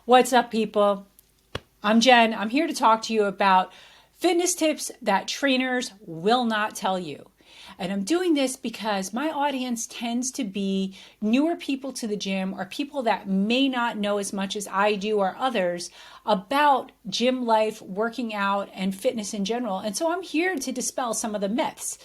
What's up, people? I'm Jen. I'm here to talk to you about fitness tips that trainers will not tell you. And I'm doing this because my audience tends to be newer people to the gym or people that may not know as much as I do or others about gym life, working out, and fitness in general. And so I'm here to dispel some of the myths.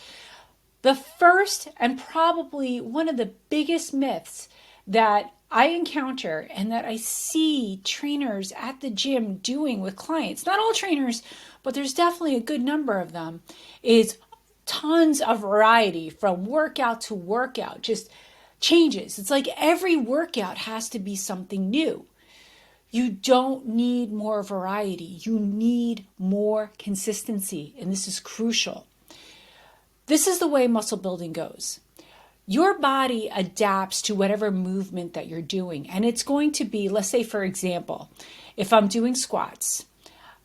The first and probably one of the biggest myths that I encounter and that I see trainers at the gym doing with clients, not all trainers, but there's definitely a good number of them, is tons of variety from workout to workout, just changes. It's like every workout has to be something new. You don't need more variety. You need more consistency, and this is crucial. This is the way muscle building goes. Your body adapts to whatever movement that you're doing. And it's going to be, let's say, for example, if I'm doing squats,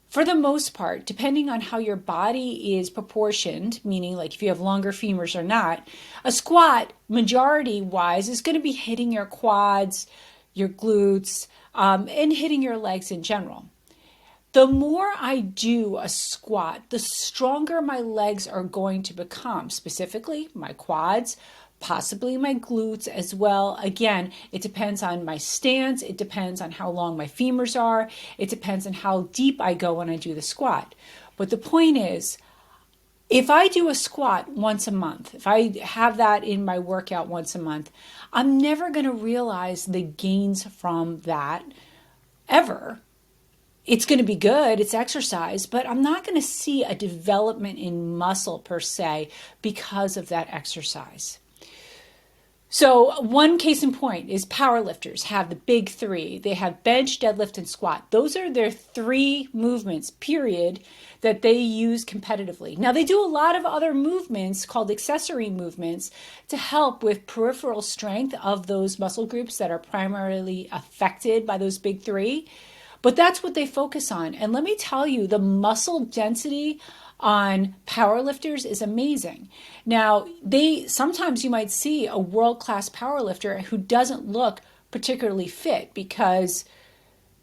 for the most part, depending on how your body is proportioned, meaning like if you have longer femurs or not, a squat, majority wise, is going to be hitting your quads, your glutes, and hitting your legs in general. The more I do a squat, the stronger my legs are going to become, specifically my quads, possibly my glutes as well. Again, it depends on my stance. It depends on how long my femurs are. It depends on how deep I go when I do the squat. But the point is, if I do a squat once a month, if I have that in my workout once a month, I'm never going to realize the gains from that ever. It's going to be good, it's exercise, but I'm not going to see a development in muscle per se because of that exercise. So one case in point is powerlifters have the big three. They have bench, deadlift, and squat. Those are their three movements, period, that they use competitively. Now they do a lot of other movements called accessory movements to help with peripheral strength of those muscle groups that are primarily affected by those big three. But that's what they focus on. And let me tell you, the muscle density on powerlifters is amazing. Now, sometimes you might see a world-class powerlifter who doesn't look particularly fit because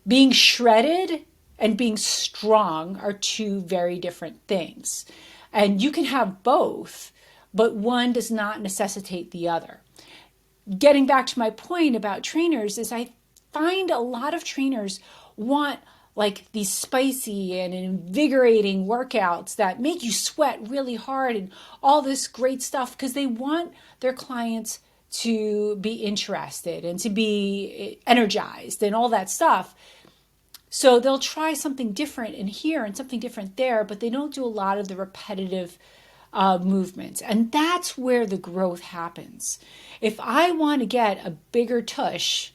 being shredded and being strong are two very different things. And you can have both, but one does not necessitate the other. Getting back to my point about trainers is I find a lot of trainers want like these spicy and invigorating workouts that make you sweat really hard and all this great stuff because they want their clients to be interested and to be energized and all that stuff. So they'll try something different in here and something different there, but they don't do a lot of the repetitive movements. And that's where the growth happens. If I want to get a bigger tush,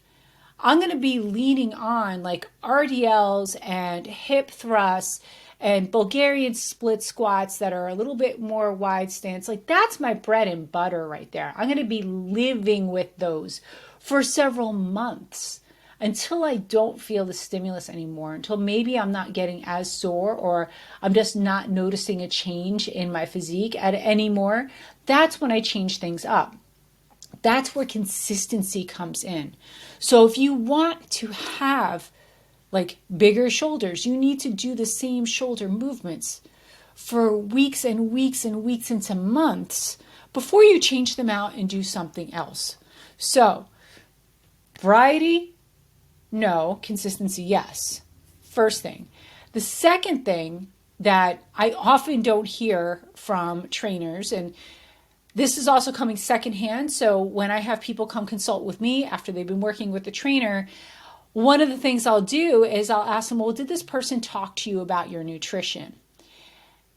I'm going to be leaning on like RDLs and hip thrusts and Bulgarian split squats that are a little bit more wide stance. Like that's my bread and butter right there. I'm going to be living with those for several months until I don't feel the stimulus anymore, until maybe I'm not getting as sore or I'm just not noticing a change in my physique anymore. That's when I change things up. That's where consistency comes in. So if you want to have like bigger shoulders, you need to do the same shoulder movements for weeks and weeks and weeks into months before you change them out and do something else. So variety, no. Consistency, yes. First thing. The second thing that I often don't hear from trainers, and this is also coming secondhand. So when I have people come consult with me after they've been working with the trainer, one of the things I'll do is I'll ask them, well, did this person talk to you about your nutrition?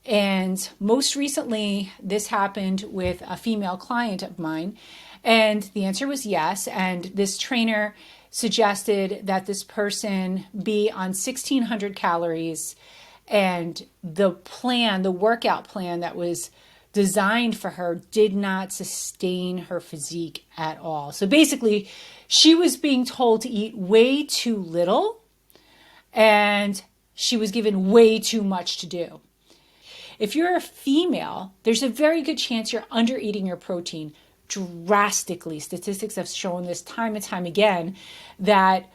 And most recently, this happened with a female client of mine. And the answer was yes. And this trainer suggested that this person be on 1,600 calories. And the workout plan that was designed for her did not sustain her physique at all. So basically, she was being told to eat way too little and she was given way too much to do. If you're a female, there's a very good chance you're under eating your protein drastically. Statistics have shown this time and time again that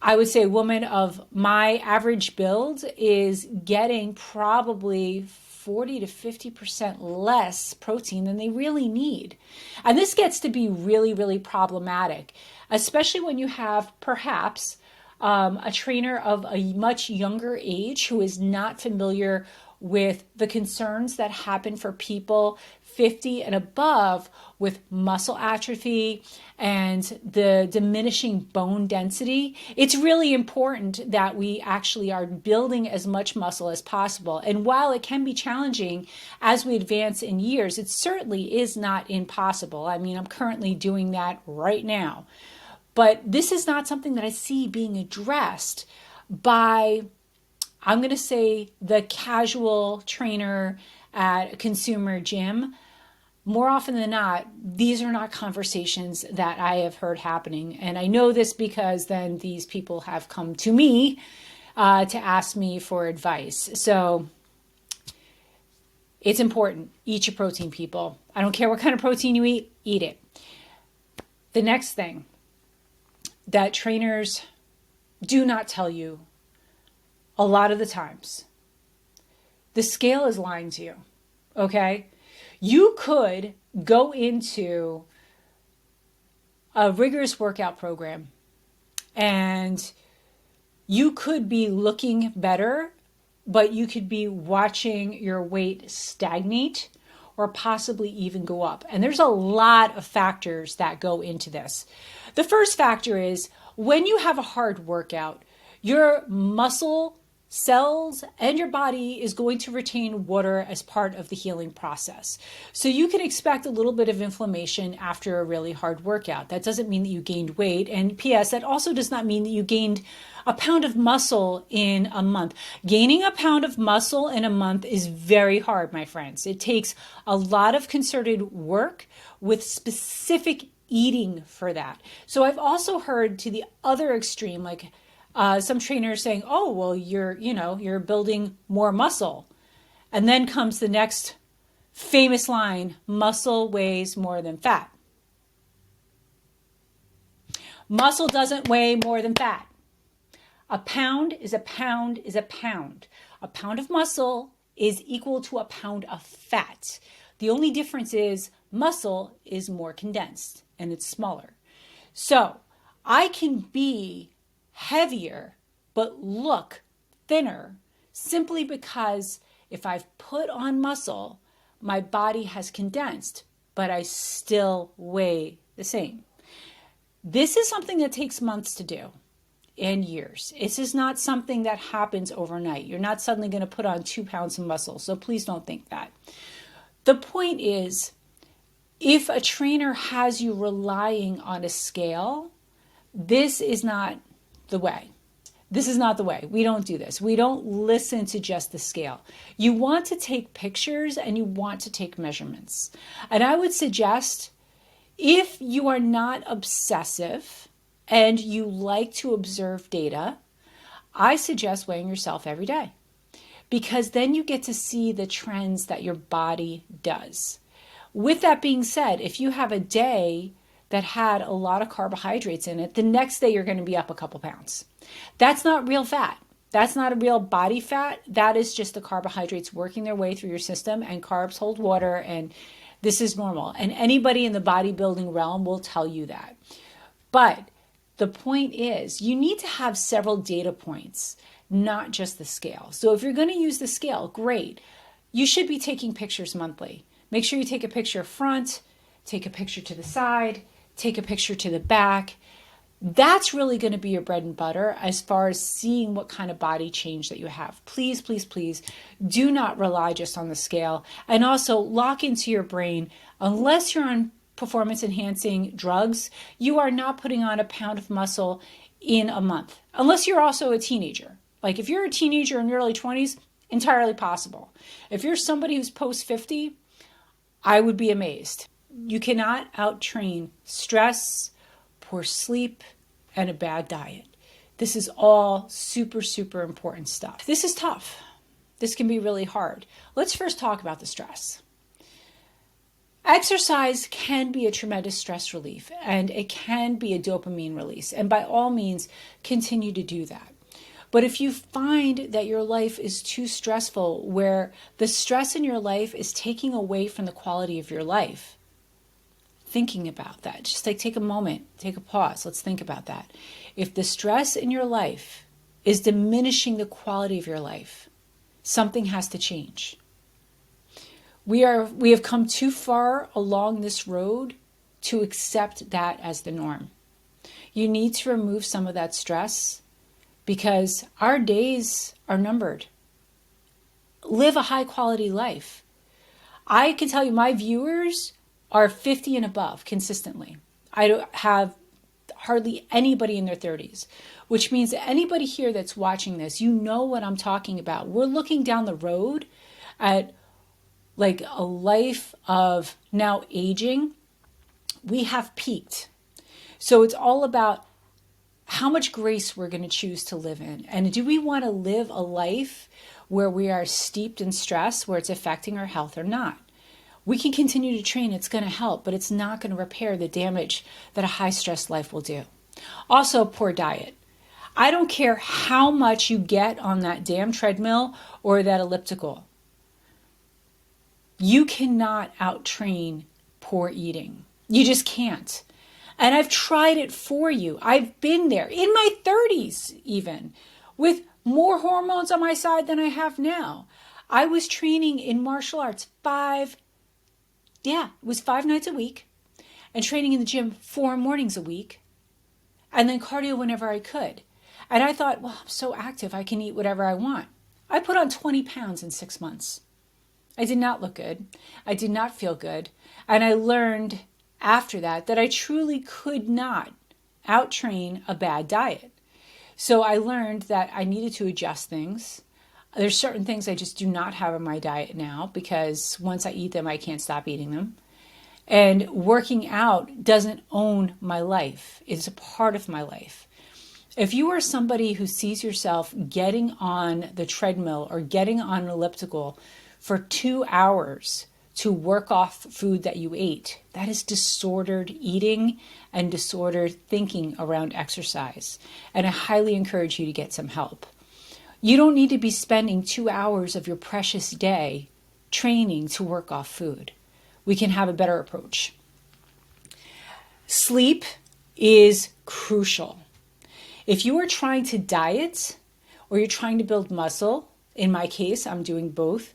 I would say a woman of my average build is getting probably 40 to 50% less protein than they really need. And this gets to be really, really problematic, especially when you have perhaps a trainer of a much younger age who is not familiar with the concerns that happen for people 50 and above with muscle atrophy and the diminishing bone density. It's really important that we actually are building as much muscle as possible. And while it can be challenging as we advance in years, it certainly is not impossible. I mean, I'm currently doing that right now. But this is not something that I see being addressed by, I'm going to say, the casual trainer at a consumer gym. More often than not, these are not conversations that I have heard happening. And I know this because then these people have come to me to ask me for advice. So it's important. Eat your protein, people. I don't care what kind of protein you eat it. The next thing that trainers do not tell you a lot of the times, the scale is lying to you, okay? You could go into a rigorous workout program and you could be looking better, but you could be watching your weight stagnate or possibly even go up. And there's a lot of factors that go into this. The first factor is when you have a hard workout, your muscle cells and your body is going to retain water as part of the healing process. So you can expect a little bit of inflammation after a really hard workout. That doesn't mean that you gained weight. And P.S., that also does not mean that you gained a pound of muscle in a month. Gaining a pound of muscle in a month is very hard, my friends. It takes a lot of concerted work with specific eating for that. So I've also heard to the other extreme, like some trainers saying, oh, well, you're building more muscle. And then comes the next famous line, muscle weighs more than fat. Muscle doesn't weigh more than fat. A pound is a pound is a pound. A pound of muscle is equal to a pound of fat. The only difference is muscle is more condensed and it's smaller. So I can be heavier but look thinner simply because if I've put on muscle, my body has condensed, but I still weigh the same. This is something that takes months to do and years. This is not something that happens overnight. You're not suddenly going to put on 2 pounds of muscle, so please don't think that. The point is, if a trainer has you relying on a scale, this is not the way. This is not the way. We don't do this. We don't listen to just the scale. You want to take pictures and you want to take measurements. And I would suggest, if you are not obsessive and you like to observe data, I suggest weighing yourself every day, because then you get to see the trends that your body does. With that being said, if you have a day that had a lot of carbohydrates in it, the next day you're going to be up a couple pounds. That's not real fat. That's not a real body fat. That is just the carbohydrates working their way through your system, and carbs hold water, and this is normal. And anybody in the bodybuilding realm will tell you that. But the point is, you need to have several data points, not just the scale. So if you're going to use the scale, great. You should be taking pictures monthly. Make sure you take a picture front, take a picture to the side, take a picture to the back. That's really going to be your bread and butter as far as seeing what kind of body change that you have. Please, please, please do not rely just on the scale. And also lock into your brain, unless you're on performance enhancing drugs, you are not putting on a pound of muscle in a month, unless you're also a teenager. Like if you're a teenager in your early 20s, entirely possible. If you're somebody who's post 50, I would be amazed. You cannot out-train stress, poor sleep, and a bad diet. This is all super, super important stuff. This is tough. This can be really hard. Let's first talk about the stress. Exercise can be a tremendous stress relief and it can be a dopamine release. And by all means, continue to do that. But if you find that your life is too stressful, where the stress in your life is taking away from the quality of your life, thinking about that, just like take a moment, take a pause, let's think about that. If the stress in your life is diminishing the quality of your life, something has to change. We have come too far along this road to accept that as the norm. You need to remove some of that stress because our days are numbered. Live a high quality life. I can tell you my viewers are 50 and above consistently. I don't have hardly anybody in their 30s, which means that anybody here that's watching this, you know what I'm talking about. We're looking down the road at like a life of now aging. We have peaked. So it's all about how much grace we're going to choose to live in. And do we want to live a life where we are steeped in stress, where it's affecting our health or not? We can continue to train, it's going to help, but it's not going to repair the damage that a high stress life will do. Also, poor diet. I don't care how much you get on that damn treadmill or that elliptical. You cannot out-train poor eating. You just can't. And I've tried it for you. I've been there in my 30s even, with more hormones on my side than I have now. I was training in martial arts 5 nights a week, and training in the gym 4 mornings a week, and then cardio whenever I could. And I thought, well, I'm so active, I can eat whatever I want. I put on 20 pounds in 6 months. I did not look good. I did not feel good. And I learned after that I truly could not out-train a bad diet. So I learned that I needed to adjust things. There's certain things I just do not have in my diet now because once I eat them, I can't stop eating them. And working out doesn't own my life. It's a part of my life. If you are somebody who sees yourself getting on the treadmill or getting on an elliptical for 2 hours to work off food that you ate, that is disordered eating and disordered thinking around exercise. And I highly encourage you to get some help. You don't need to be spending 2 hours of your precious day training to work off food. We can have a better approach. Sleep is crucial. If you are trying to diet or you're trying to build muscle, in my case, I'm doing both,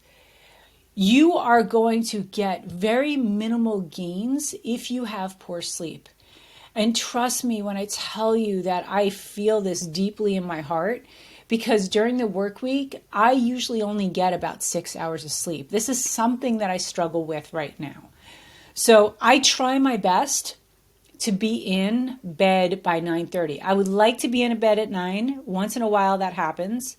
you are going to get very minimal gains if you have poor sleep. And trust me when I tell you that I feel this deeply in my heart, because during the work week, I usually only get about 6 hours of sleep. This is something that I struggle with right now. So I try my best to be in bed by 9:30. I would like to be in bed at 9. Once in a while that happens.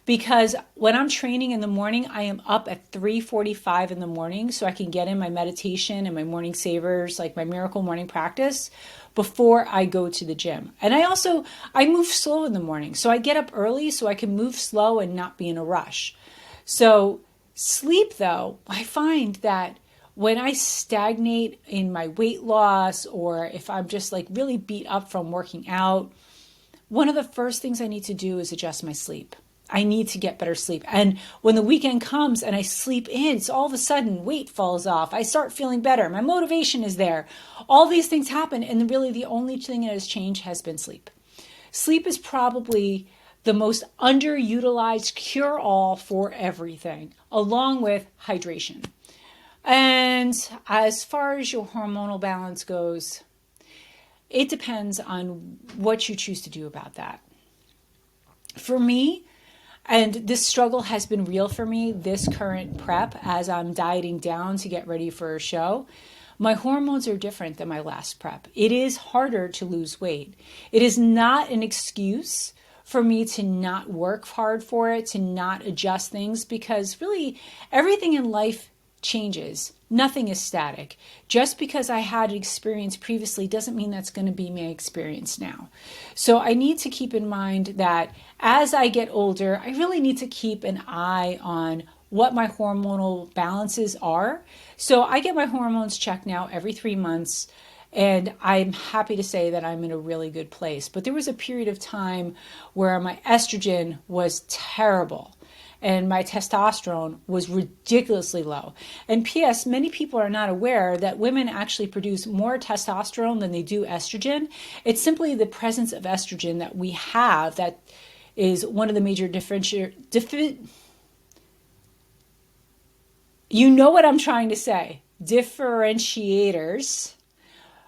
Because when I'm training in the morning, I am up at 3:45 in the morning so I can get in my meditation and my morning savers, like my miracle morning practice, before I go to the gym. And I move slow in the morning. So I get up early so I can move slow and not be in a rush. So sleep though, I find that when I stagnate in my weight loss or if I'm just like really beat up from working out, one of the first things I need to do is adjust my sleep. I need to get better sleep. And when the weekend comes and I sleep in, so all of a sudden weight falls off. I start feeling better. My motivation is there. All these things happen. And really the only thing that has changed has been sleep. Sleep is probably the most underutilized cure-all for everything, along with hydration. And as far as your hormonal balance goes, it depends on what you choose to do about that. For me, and this struggle has been real for me, this current prep, as I'm dieting down to get ready for a show, my hormones are different than my last prep. It is harder to lose weight. It is not an excuse for me to not work hard for it, to not adjust things, because really everything in life changes. Nothing is static. Just because I had an experience previously doesn't mean that's going to be my experience now. So I need to keep in mind that as I get older, I really need to keep an eye on what my hormonal balances are. So I get my hormones checked now every 3 months. And I'm happy to say that I'm in a really good place. But there was a period of time where my estrogen was terrible and my testosterone was ridiculously low. And P.S., many people are not aware that women actually produce more testosterone than they do estrogen. It's simply the presence of estrogen that we have that is one of the major you know what I'm trying to say, differentiators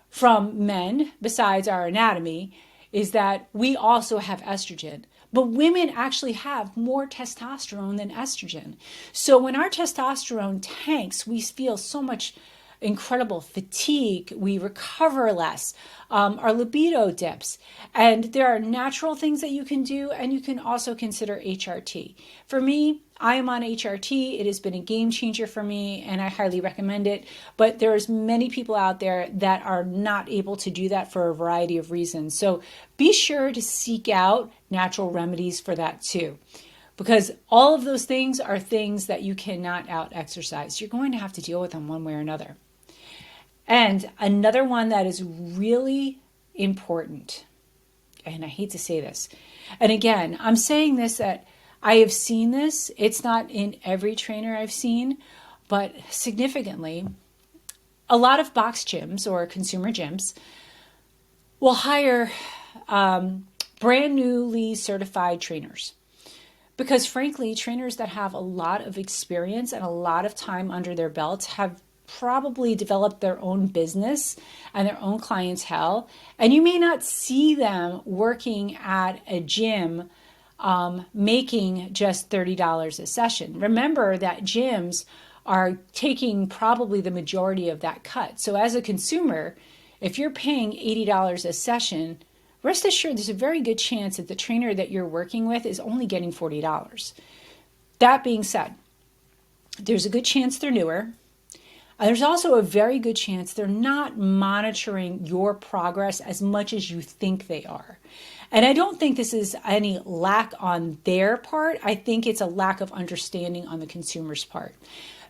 from men, besides our anatomy, is that we also have estrogen. But women actually have more testosterone than estrogen. So when our testosterone tanks, we feel so much incredible fatigue, we recover less, our libido dips. And there are natural things that you can do, and you can also consider HRT. For me, I am on HRT. It has been a game changer for me, and I highly recommend it. But there's many people out there that are not able to do that for a variety of reasons. So be sure to seek out natural remedies for that too, because all of those things are things that you cannot out exercise. You're going to have to deal with them one way or another. And another one that is really important, and I hate to say this, and again, I'm saying this that I have seen this. It's not in every trainer I've seen, but significantly, a lot of box gyms or consumer gyms will hire brand newly certified trainers. Because frankly, trainers that have a lot of experience and a lot of time under their belts have probably developed their own business and their own clientele. And you may not see them working at a gym making just $30 a session. Remember that gyms are taking probably the majority of that cut. So as a consumer, if you're paying $80 a session, rest assured there's a very good chance that the trainer that you're working with is only getting $40. That being said, there's a good chance they're newer. There's also a very good chance they're not monitoring your progress as much as you think they are. And I don't think this is any lack on their part. I think it's a lack of understanding on the consumer's part.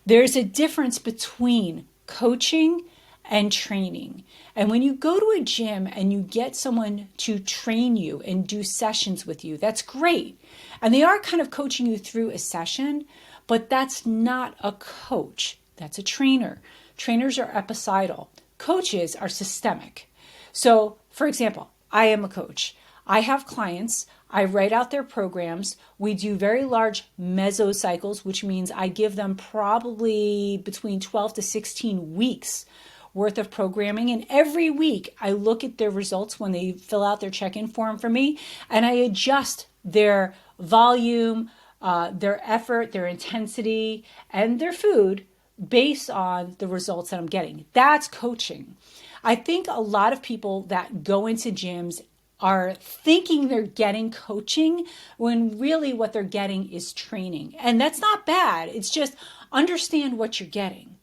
There's a difference between coaching and training. And when you go to a gym and you get someone to train you and do sessions with you, that's great. And they are kind of coaching you through a session, but that's not a coach. That's a trainer. Trainers are epicidal. Coaches are systemic. So, for example, I am a coach. I have clients. I write out their programs. We do very large mesocycles, which means I give them probably between 12 to 16 weeks worth of programming. And every week I look at their results when they fill out their check-in form for me, and I adjust their volume, their effort, their intensity, and their food based on the results that I'm getting. That's coaching. I think a lot of people that go into gyms are thinking they're getting coaching when really what they're getting is training. And that's not bad. It's just understand what you're getting.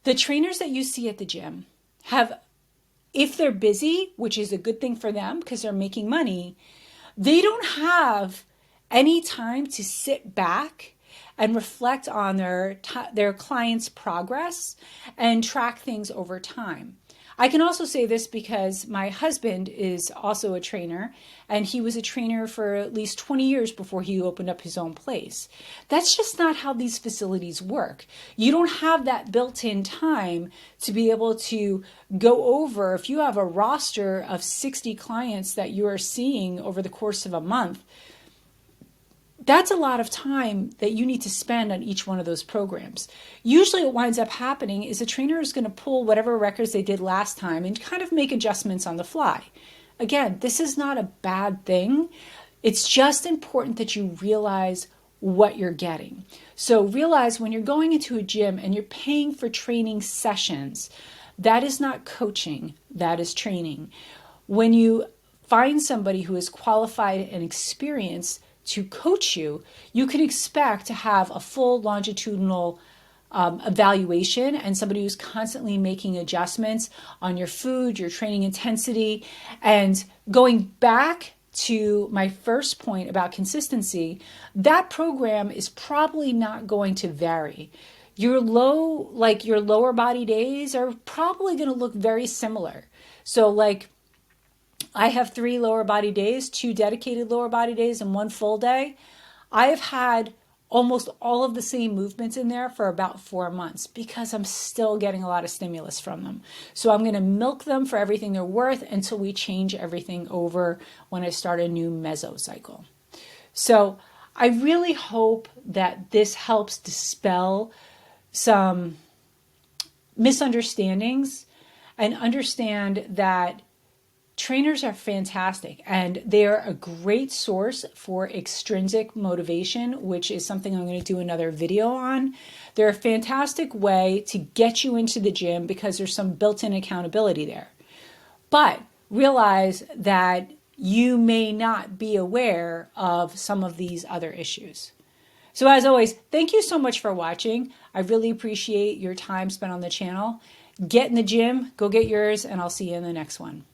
The trainers that you see at the gym have, if they're busy, which is a good thing for them because they're making money, they don't have any time to sit back and reflect on their clients' progress and track things over time. I can also say this because my husband is also a trainer, and he was a trainer for at least 20 years before he opened up his own place. That's just not how these facilities work. You don't have that built-in time to be able to go over, if you have a roster of 60 clients that you are seeing over the course of a month, that's a lot of time that you need to spend on each one of those programs. Usually what winds up happening is a trainer is going to pull whatever records they did last time and kind of make adjustments on the fly. Again, this is not a bad thing. It's just important that you realize what you're getting. So realize when you're going into a gym and you're paying for training sessions, that is not coaching, that is training. When you find somebody who is qualified and experienced to coach you, you can expect to have a full longitudinal evaluation and somebody who's constantly making adjustments on your food, your training intensity, and going back to my first point about consistency, that program is probably not going to vary. Your lower body days are probably going to look very similar. So like I have 3 lower body days, 2 dedicated lower body days, and 1 full day. I've had almost all of the same movements in there for about 4 months because I'm still getting a lot of stimulus from them. So I'm going to milk them for everything they're worth until we change everything over when I start a new mesocycle. So I really hope that this helps dispel some misunderstandings and understand that trainers are fantastic and they're a great source for extrinsic motivation, which is something I'm going to do another video on. They're a fantastic way to get you into the gym because there's some built-in accountability there. But realize that you may not be aware of some of these other issues. So as always, thank you so much for watching. I really appreciate your time spent on the channel. Get in the gym, go get yours, and I'll see you in the next one.